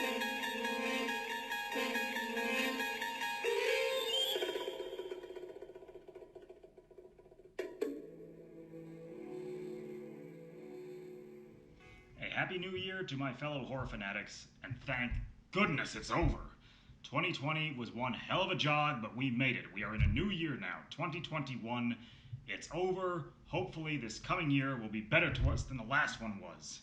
A happy new year to my fellow horror fanatics, and thank goodness it's over. 2020 was one hell of a jog, but we made it. We are in a new year now, 2021. It's over. Hopefully, this coming year will be better to us than the last one was.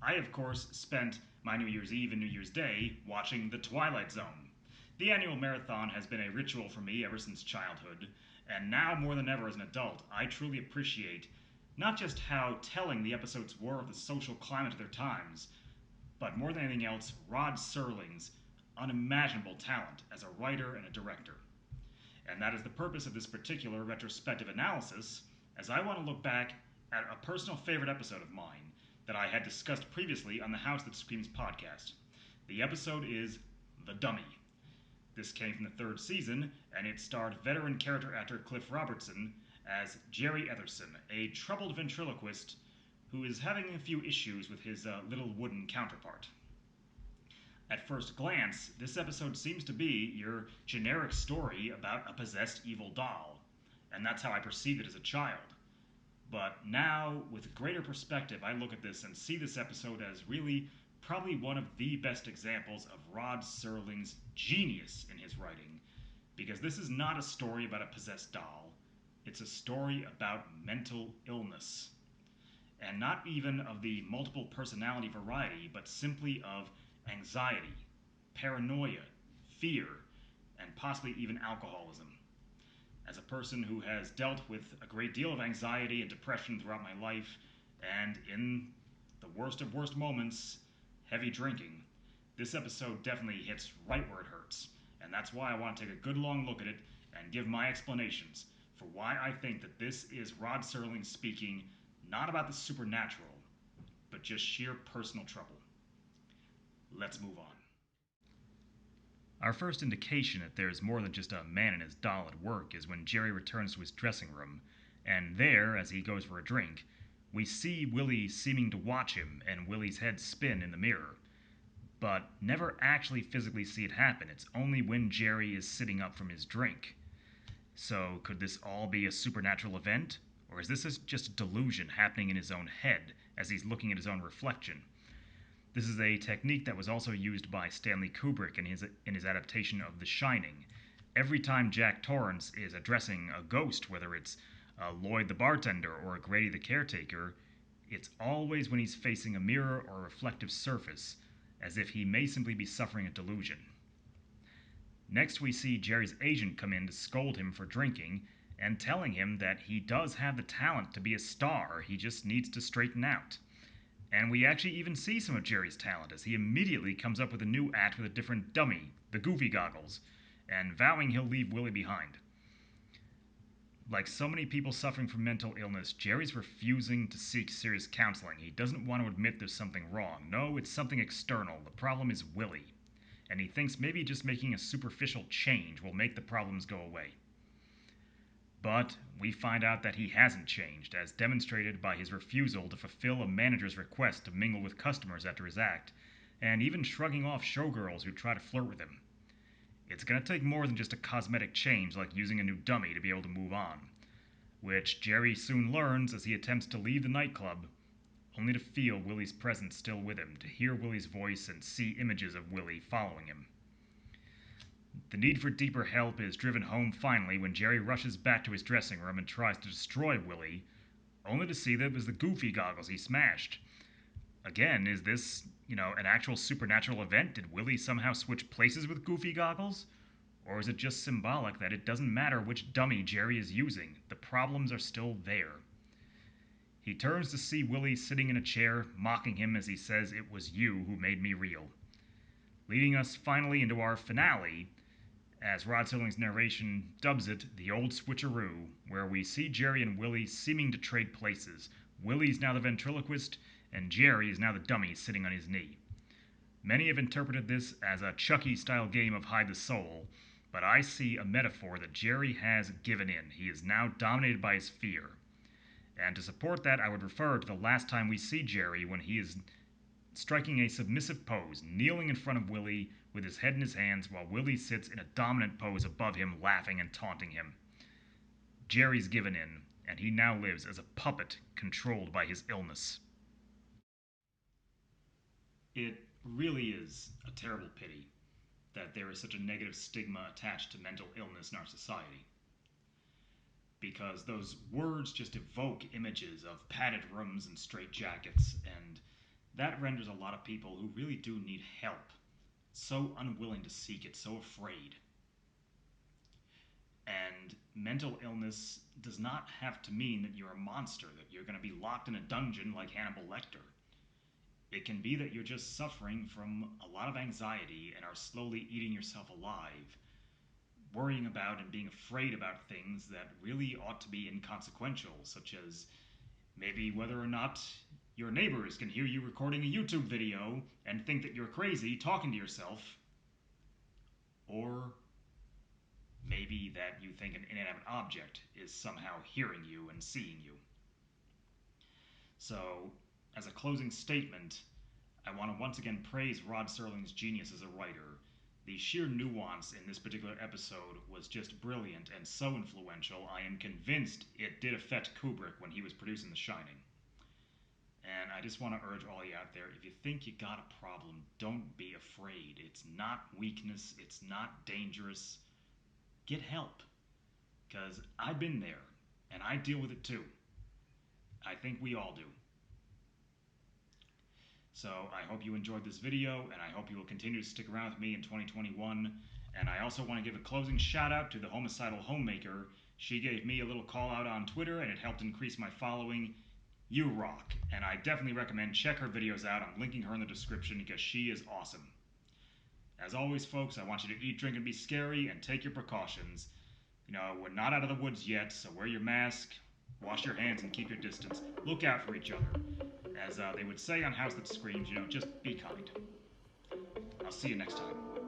I, of course, spent my New Year's Eve and New Year's Day watching The Twilight Zone. The annual marathon has been a ritual for me ever since childhood, and now more than ever as an adult, I truly appreciate not just how telling the episodes were of the social climate of their times, but more than anything else, Rod Serling's unimaginable talent as a writer and a director. And that is the purpose of this particular retrospective analysis, as I want to look back at a personal favorite episode of mine that I had discussed previously on the House That Screams podcast. The episode is The Dummy. This came from the third season, and it starred veteran character actor Cliff Robertson as Jerry Etherson, a troubled ventriloquist who is having a few issues with his little wooden counterpart. At first glance, this episode seems to be your generic story about a possessed evil doll, and that's how I perceived it as a child. But now, with greater perspective, I look at this and see this episode as really probably one of the best examples of Rod Serling's genius in his writing, because this is not a story about a possessed doll. It's a story about mental illness. And not even of the multiple personality variety, but simply of anxiety, paranoia, fear, and possibly even alcoholism. As a person who has dealt with a great deal of anxiety and depression throughout my life, and in the worst of worst moments, heavy drinking, this episode definitely hits right where it hurts. And that's why I want to take a good long look at it and give my explanations for why I think that this is Rod Serling speaking not about the supernatural, but just sheer personal trouble. Let's move on. Our first indication that there's more than just a man and his doll at work is when Jerry returns to his dressing room, and there, as he goes for a drink, we see Willie seeming to watch him and Willie's head spin in the mirror, but never actually physically see it happen. It's only when Jerry is sitting up from his drink. So could this all be a supernatural event? Or is this just a delusion happening in his own head as he's looking at his own reflection? This is a technique that was also used by Stanley Kubrick in his adaptation of The Shining. Every time Jack Torrance is addressing a ghost, whether it's Lloyd the bartender or Grady the caretaker, it's always when he's facing a mirror or a reflective surface, as if he may simply be suffering a delusion. Next, we see Jerry's agent come in to scold him for drinking and telling him that he does have the talent to be a star, he just needs to straighten out. And we actually even see some of Jerry's talent as he immediately comes up with a new act with a different dummy, the Goofy Goggles, and vowing he'll leave Willie behind. Like so many people suffering from mental illness, Jerry's refusing to seek serious counseling. He doesn't want to admit there's something wrong. No, it's something external. The problem is Willie. And he thinks maybe just making a superficial change will make the problems go away. But we find out that he hasn't changed, as demonstrated by his refusal to fulfill a manager's request to mingle with customers after his act, and even shrugging off showgirls who try to flirt with him. It's going to take more than just a cosmetic change like using a new dummy to be able to move on, which Jerry soon learns as he attempts to leave the nightclub, only to feel Willie's presence still with him, to hear Willie's voice and see images of Willie following him. The need for deeper help is driven home finally when Jerry rushes back to his dressing room and tries to destroy Willie, only to see that it was the Goofy Goggles he smashed. Again, is this, an actual supernatural event? Did Willie somehow switch places with Goofy Goggles? Or is it just symbolic that it doesn't matter which dummy Jerry is using, the problems are still there? He turns to see Willie sitting in a chair, mocking him as he says, "It was you who made me real." Leading us finally into our finale, as Rod Serling's narration dubs it, the old switcheroo, where we see Jerry and Willie seeming to trade places. Willie's now the ventriloquist, and Jerry is now the dummy sitting on his knee. Many have interpreted this as a Chucky-style game of hide the soul, but I see a metaphor that Jerry has given in. He is now dominated by his fear. And to support that, I would refer to the last time we see Jerry when he is striking a submissive pose, kneeling in front of Willie with his head in his hands while Willie sits in a dominant pose above him, laughing and taunting him. Jerry's given in, and he now lives as a puppet controlled by his illness. It really is a terrible pity that there is such a negative stigma attached to mental illness in our society. Because those words just evoke images of padded rooms and straitjackets, and that renders a lot of people who really do need help so unwilling to seek it, so afraid. And mental illness does not have to mean that you're a monster, that you're going to be locked in a dungeon like Hannibal Lecter. It can be that you're just suffering from a lot of anxiety and are slowly eating yourself alive, worrying about and being afraid about things that really ought to be inconsequential, such as maybe whether or not your neighbors can hear you recording a YouTube video and think that you're crazy talking to yourself, or maybe that you think an inanimate object is somehow hearing you and seeing you. So, as a closing statement, I want to once again praise Rod Serling's genius as a writer. The sheer nuance in this particular episode was just brilliant and so influential, I am convinced it did affect Kubrick when he was producing The Shining. And I just want to urge all you out there, if you think you got a problem, don't be afraid. It's not weakness, it's not dangerous. Get help. Because I've been there, and I deal with it too. I think we all do. So I hope you enjoyed this video, and I hope you will continue to stick around with me in 2021. And I also want to give a closing shout out to the Homicidal Homemaker. She gave me a little call out on Twitter, and it helped increase my following. You rock, and I definitely recommend check her videos out. I'm linking her in the description because she is awesome. As always, folks, I want you to eat, drink, and be scary, and take your precautions. You know, we're not out of the woods yet, so wear your mask, wash your hands, and keep your distance. Look out for each other. As they would say on House That Screams, just be kind. I'll see you next time.